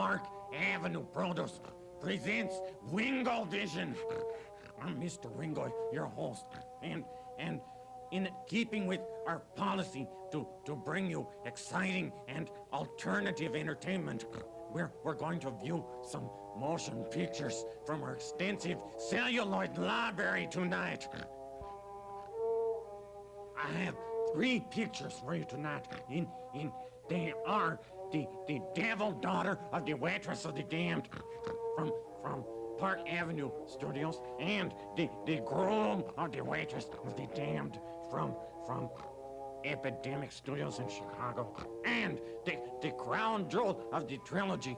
Park Avenue Produce Presents WINGO-VISION. I'm Mr. Wingo, your host, and in keeping with our policy to bring you exciting and alternative entertainment, we're going to view some motion pictures from our extensive celluloid library tonight. I have 3 pictures for you tonight. They are the devil daughter of the Waitress of the Damned from Park Avenue Studios, and the GROOM of the Waitress of the Damned from Epidemic Studios in Chicago, and the crown jewel of the trilogy,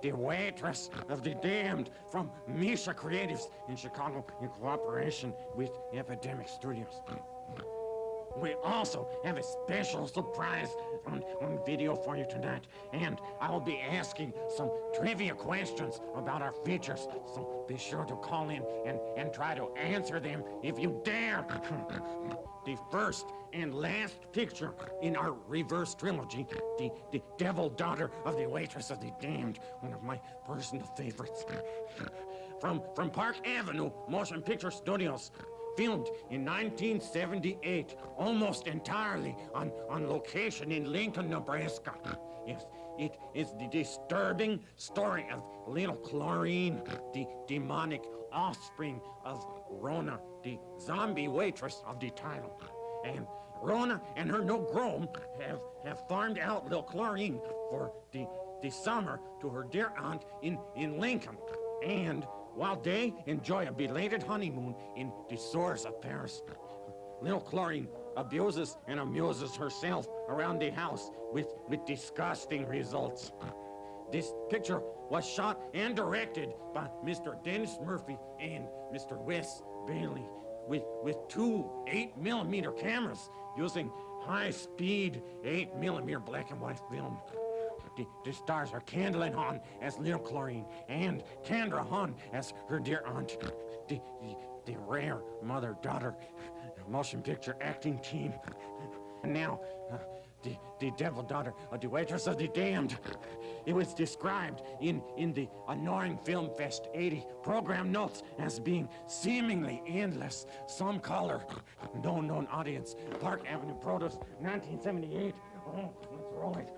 the Waitress of the Damned from Misha Creatives in Chicago in cooperation with Epidemic Studios. We also have a special surprise on video for you tonight, and I will be asking some trivia questions about our features, so be sure to call in and try to answer them if you dare. The first and last picture in our reverse trilogy, the devil daughter of the Waitress of the Damned, one of my personal favorites. From Park Avenue Motion Picture Studios, filmed in 1978, almost entirely on location in Lincoln, Nebraska. Yes, it is the disturbing story of little Chlorine, the demonic offspring of Rona, the zombie waitress of the title. And Rona and her new groom have farmed out little Chlorine for the summer to her dear aunt in Lincoln. And while they enjoy a belated honeymoon in the shores of Paris, little Chlorine abuses and amuses herself around the house with disgusting results. This picture was shot and directed by Mr. Dennis Murphy and Mr. Wes Bailey with 2 8mm cameras using high-speed 8mm black and white film. The stars are Kandalyn Kandra Hahn as little Chlorine and Kandra Hahn as her dear aunt. The rare mother-daughter motion picture acting team. And now, the devil daughter of the Waitress of the Damned. It was described in the Annoying Film Fest 80 program notes as being seemingly endless. Some color, no known audience. Park Avenue Produce, 1978. Oh, let's roll it.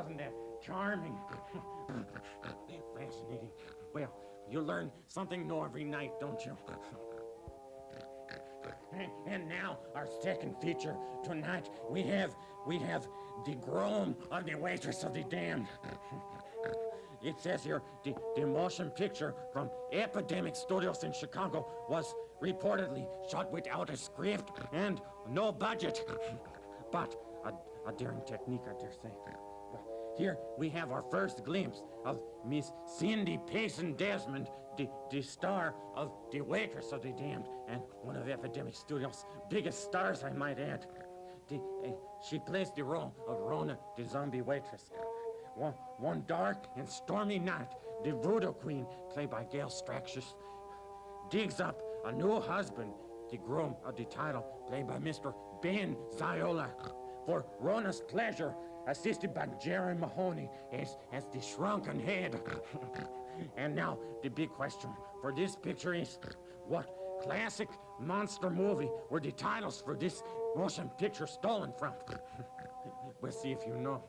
Wasn't that charming? Fascinating. Well, you learn something new every night, don't you? And now, our second feature tonight, we have the GROOM of the Waitress of the Damned. It says here, the motion picture from Epidemic Studios in Chicago was reportedly shot without a script and no budget. But a daring technique, I dare say. Here we have our first glimpse of Miss Cindy Desmond, the star of The Waitress of the Damned, and one of Epidemic Studios' biggest stars, I might add. She plays the role of Rona, the zombie waitress. One dark and stormy night, the Voodoo Queen, played by Gayle Strackshus, digs up a new husband, the groom of the title, played by Mr. Ben Ziola, for Rona's pleasure, assisted by Jerry Mahoney as the shrunken head. And now, the big question for this picture is, what classic monster movie were the titles for this motion picture stolen from? We'll see if you know.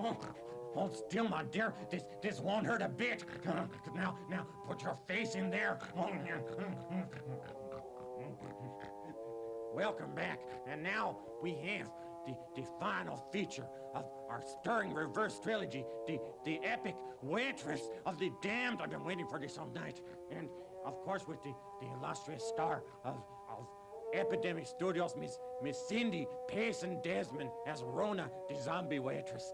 Hold still, my dear. This won't hurt a bit. Now, put your face in there. Welcome back. And now we have the final feature of our stirring reverse trilogy, the epic Waitress of the Damned. I've been waiting for this all night. And, of course, with the illustrious star of Epidemic Studios, Miss Cindy Desmond as Rona, the zombie waitress.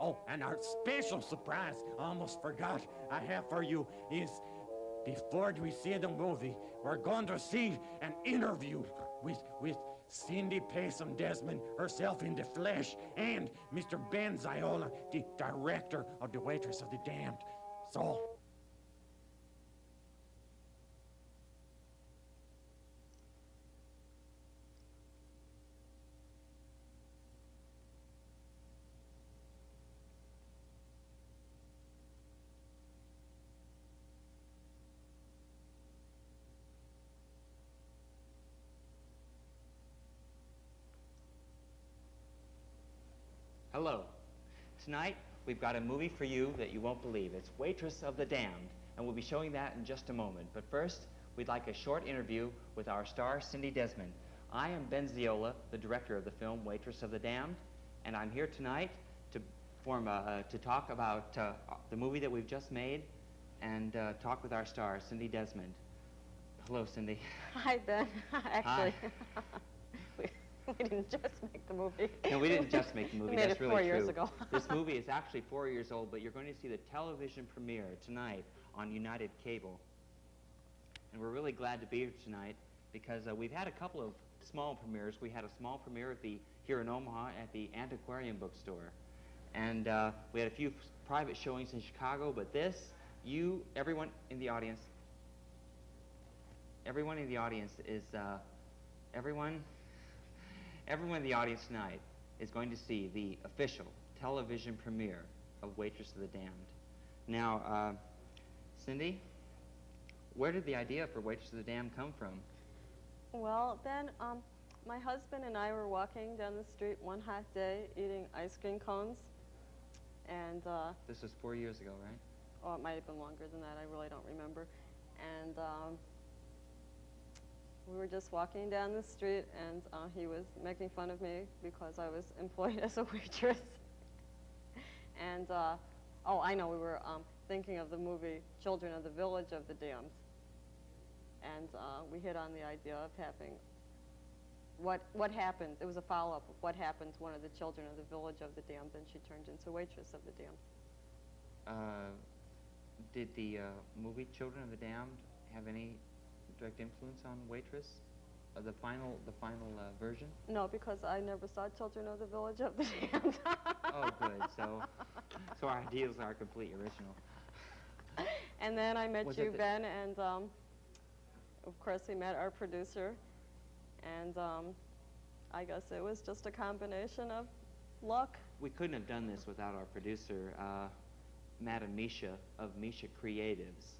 Oh, and our special surprise, I almost forgot, I have for you is, before we see the movie, we're going to see an interview with Cindy Desmond herself in the flesh, and Mr. Ben Ziola, the director of The Waitress of the Damned. So, hello. Tonight, we've got a movie for you that you won't believe. It's Waitress of the Damned, and we'll be showing that in just a moment. But first, we'd like a short interview with our star, Cindy Desmond. I am Ben Ziola, the director of the film Waitress of the Damned, and I'm here tonight to talk about the movie that we've just made and talk with our star, Cindy Desmond. Hello, Cindy. Hi, Ben. Actually, Hi. we didn't just make the movie. No, we didn't just make the movie. We made That's it really 4 true. years ago. This movie is actually 4 years old, but you're going to see the television premiere tonight on United Cable. And we're really glad to be here tonight because we've had a couple of small premieres. We had a small premiere here in Omaha at the Antiquarian Bookstore. And we had a few private showings in Chicago, but this, everyone in the audience tonight is going to see the official television premiere of Waitress of the Damned. Now, Cindy, where did the idea for Waitress of the Damned come from? Well, Ben, my husband and I were walking down the street one hot day eating ice cream cones, and This was 4 years ago, right? oh, it might have been longer than that. I really don't remember. And we were just walking down the street, and he was making fun of me because I was employed as a waitress. And, oh, I know, we were thinking of the movie Children of the Village of the Damned. And we hit on the idea of having what happened. It was a follow-up of what happened to one of the children of the Village of the Damned, and she turned into Waitress of the Damned. Did the movie Children of the Damned have any direct influence on Waitress? The final version? No, because I never saw Children of the Village of the Damned. Oh, good. So our ideas are completely original. And then I met Was you, it the- Ben, and of course we met our producer, and I guess it was just a combination of luck. We couldn't have done this without our producer, Madam Misha of Misha Creatives.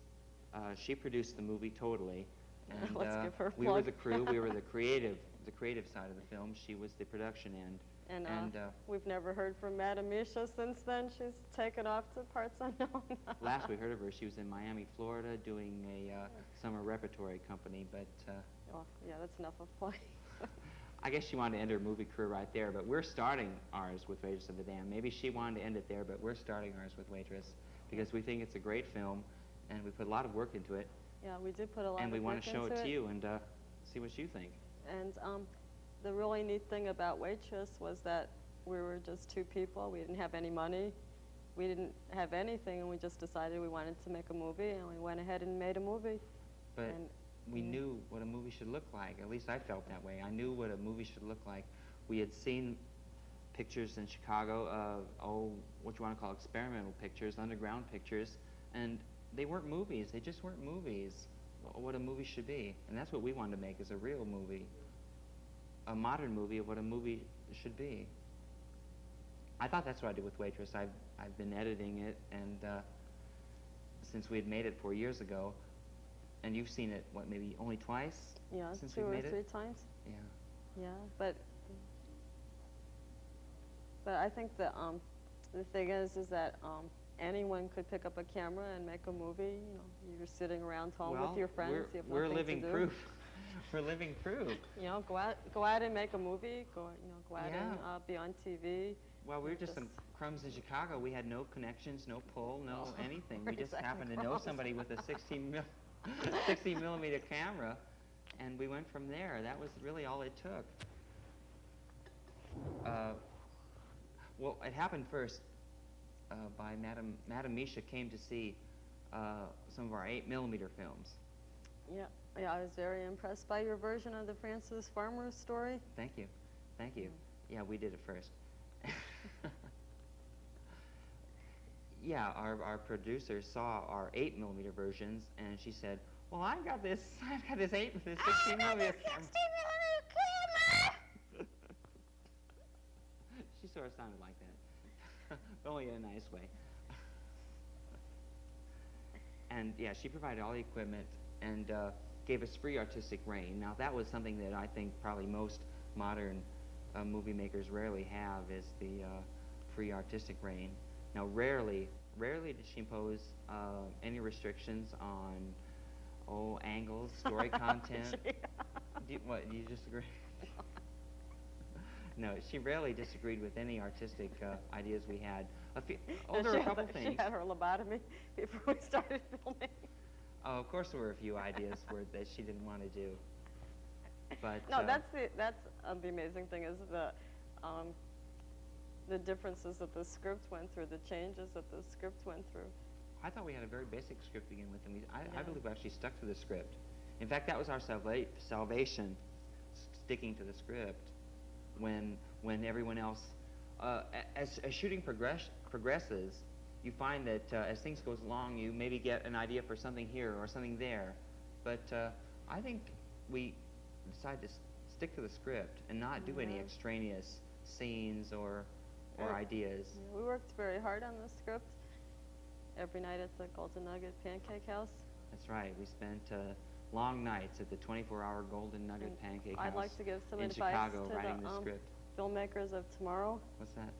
She produced the movie totally. And, Let's give her a we were plug. the crew. We were the creative side of the film. She was the production end. And we've never heard from Madam Misha since then. She's taken off to parts unknown. Last we heard of her, she was in Miami, Florida, doing a summer repertory company. But Oh, yeah, that's enough of play. I guess she wanted to end her movie career right there. But we're starting ours with Waitress of the Damned. Maybe she wanted to end it there, but we're starting ours with Waitress because we think it's a great film, and we put a lot of work into it. Yeah, we did put a lot And of we work want to show into it to you and see what you think. And the really neat thing about Waitress was that we were just two people. We didn't have any money. We didn't have anything, and we just decided we wanted to make a movie, and we went ahead and made a movie. But And we knew what a movie should look like. At least I felt that way. I knew what a movie should look like. We had seen pictures in Chicago of, what you want to call experimental pictures, underground pictures, and they weren't movies. They just weren't movies. What a movie should be. And that's what we wanted to make, is a real movie. A modern movie of what a movie should be. I thought that's what I did with Waitress. I've been editing it, and since we had made it 4 years ago, and you've seen it, what, maybe only twice? yeah, since 2 we've or made 3 it? times. Yeah. Yeah, but But I think the thing is that anyone could pick up a camera and make a movie. You know, you're sitting around home with your friends. You have we're nothing living to do. proof. We're living proof. You know, go out and make a movie. Go out and be on TV. Well, we were just some crumbs in Chicago. We had no connections, no pull, no anything. We just happened to know somebody with a 16 millimeter camera, and we went from there. That was really all it took. Well, it happened first by Madame Misha came to see some of our 8 millimeter films. Yeah, I was very impressed by your version of the Francis Farmer story. Thank you. Yeah, we did it first. Yeah, our producer saw our 8 millimeter versions, and she said, "Well, I've got this 16 millimeter camera." She sort of sounded like that, but only in a nice way. And yeah, she provided all the equipment and gave us free artistic reign. Now that was something that I think probably most modern movie makers rarely have, is the free artistic reign. Now rarely did she impose any restrictions on angles, story content. Do you disagree? No, she rarely disagreed with any artistic ideas we had. There were a couple things. She had her lobotomy before we started filming. Oh, of course there were a few ideas that she didn't want to do. But no, that's the amazing thing, is the differences that the script went through, the changes that the script went through. I thought we had a very basic script to begin with, and I believe we actually stuck to the script. In fact, that was our salvation, sticking to the script. When everyone else, as shooting progresses, you find that as things goes along, you maybe get an idea for something here or something there. But I think we decided to stick to the script and not do any extraneous scenes or ideas. Yeah, we worked very hard on the script. Every night at the Golden Nugget Pancake House. That's right. We spent long nights at the 24-hour Golden Nugget Pancake House. I'd like to give some in advice Chicago, to writing the the script. filmmakers of tomorrow. What's that?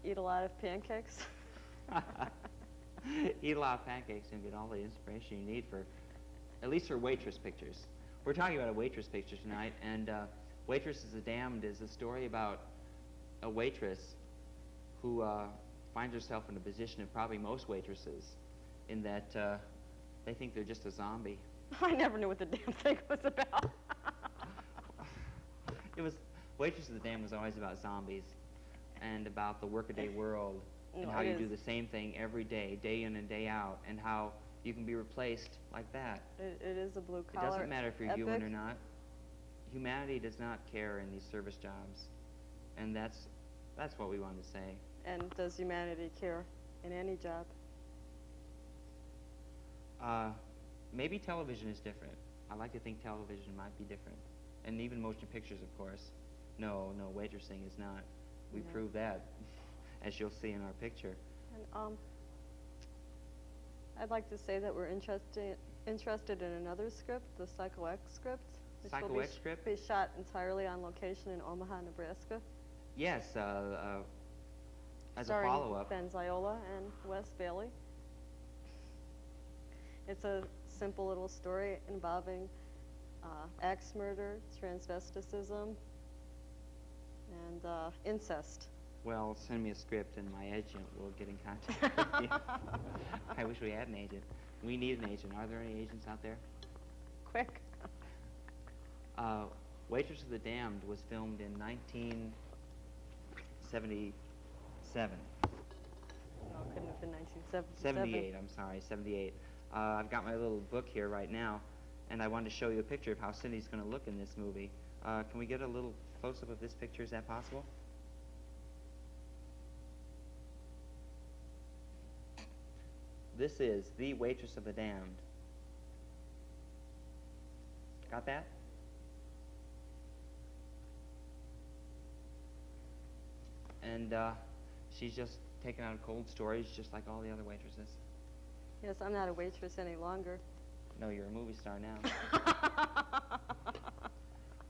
Eat a lot of pancakes. Eat a lot of pancakes and get all the inspiration you need at least for Waitress pictures. We're talking about a Waitress picture tonight, and Waitress of the Damned is a story about a waitress who finds herself in a position of probably most waitresses, in that they think they're just a zombie. I never knew what the damn thing was about. Waitress of the Damned was always about zombies and about the workaday world, and how you do the same thing every day, day in and day out, and how you can be replaced like that. It is a blue-collar It doesn't matter if you're epic. human or not. Humanity does not care in these service jobs, and that's what we wanted to say. And does humanity care in any job? Maybe television is different. I like to think television might be different, and even motion pictures, of course. No, waitressing is not. We prove that, as you'll see in our picture. And I'd like to say that we're interested in another script, the Psycho X script. Psycho X script? Be shot entirely on location in Omaha, Nebraska. Yes, as starring a follow-up. Ben Ziola and Wes Bailey. It's a simple little story involving axe murder, transvesticism, and incest. Well, send me a script and my agent will get in contact with you. I wish we had an agent. We need an agent. Are there any agents out there? Quick. Waitress of the Damned was filmed in 1977. No, it couldn't have been 1977. 78, I'm sorry, 78. I've got my little book here right now, and I wanted to show you a picture of how Cindy's going to look in this movie. Can we get a little close-up of this picture? Is that possible? This is the Waitress of the Damned. Got that? And she's just taking out cold storage just like all the other waitresses. Yes, I'm not a waitress any longer. No, you're a movie star now.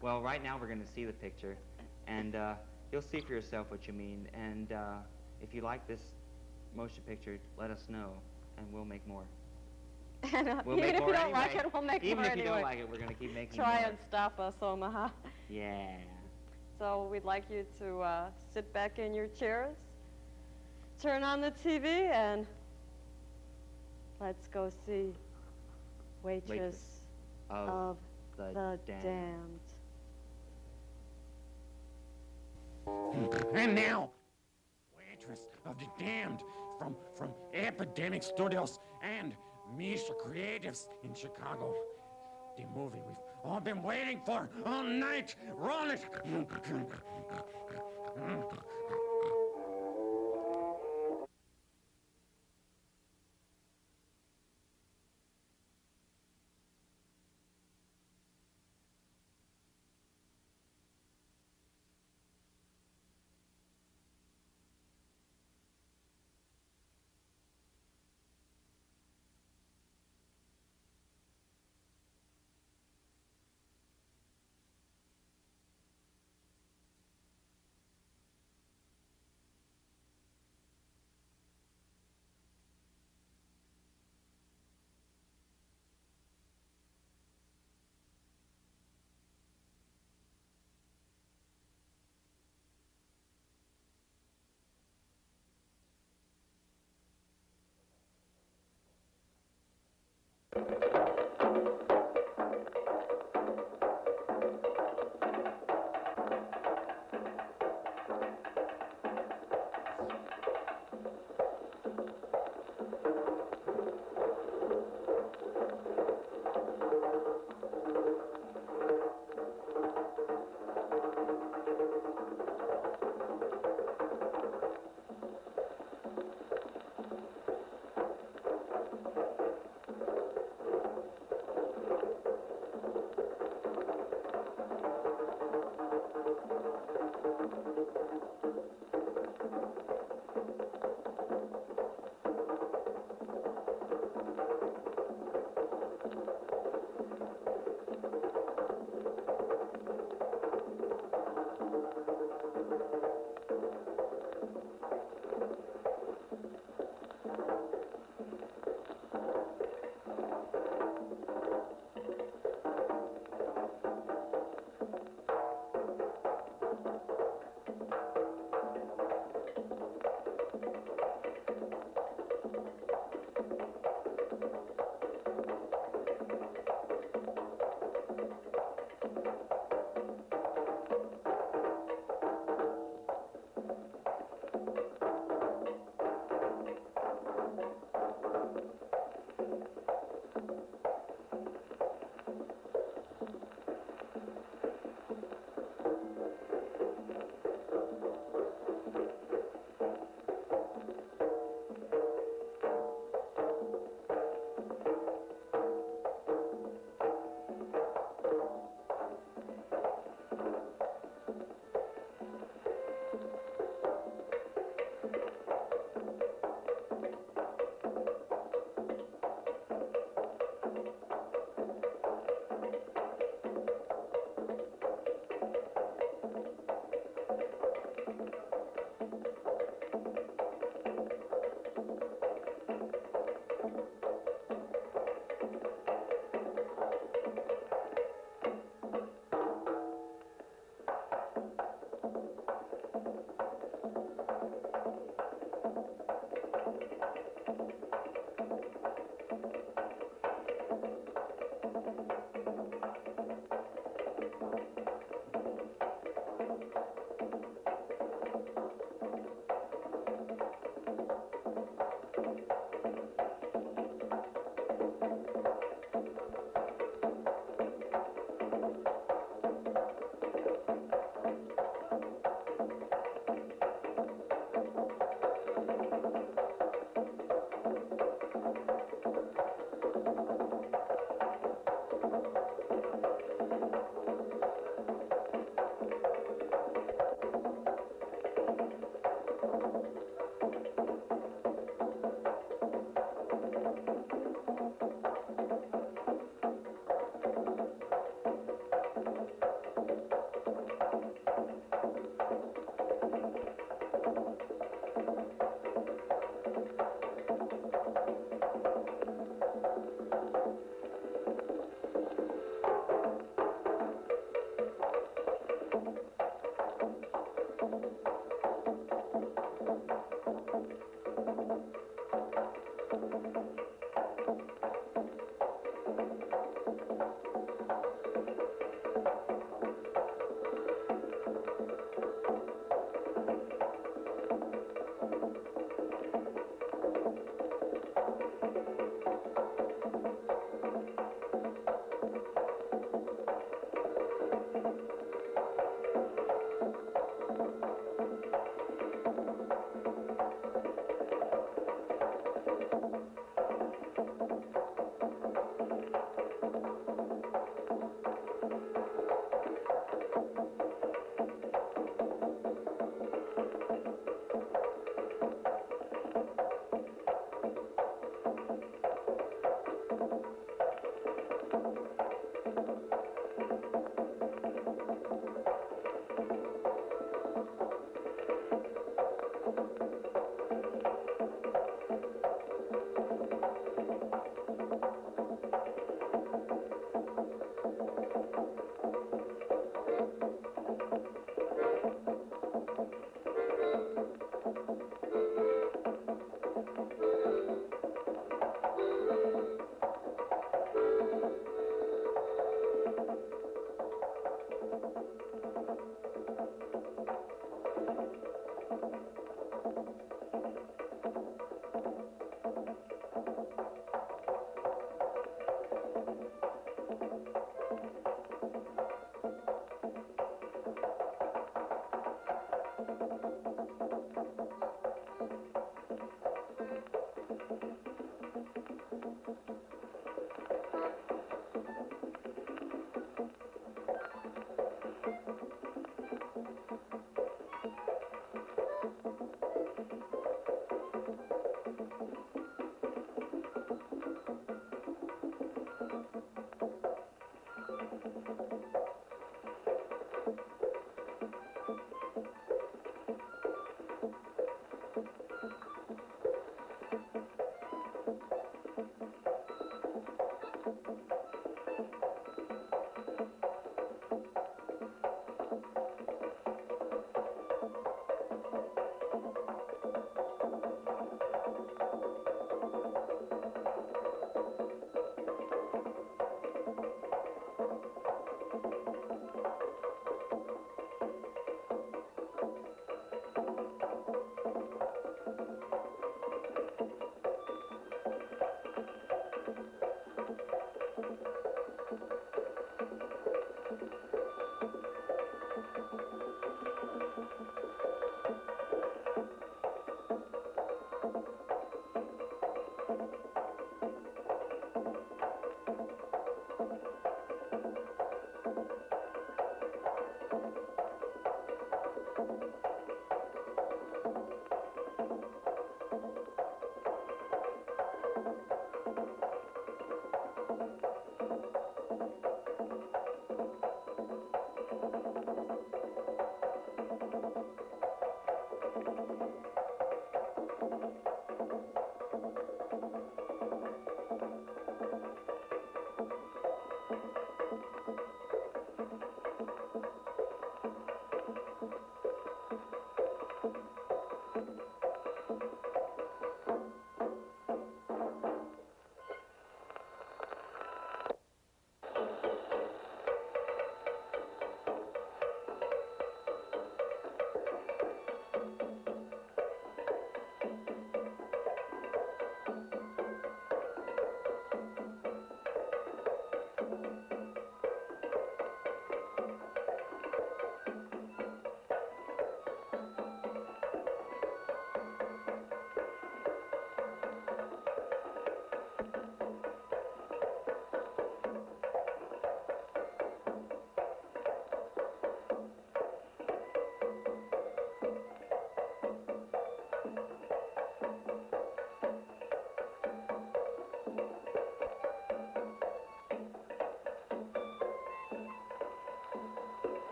Well, right now we're going to see the picture, and you'll see for yourself what you mean. And if you like this motion picture, let us know, and we'll make more. And We'll even make if more you don't anyway. like it, we'll make Even more if anyway. you don't like it, we're going to keep making Try more. and stop us, Omaha. Yeah. So we'd like you to sit back in your chairs, turn on the TV, and let's go see Waitress of the Damned. And now, Waitress of the Damned from Epidemic Studios and Misha Creatives in Chicago. The movie we've all been waiting for all night. Roll it.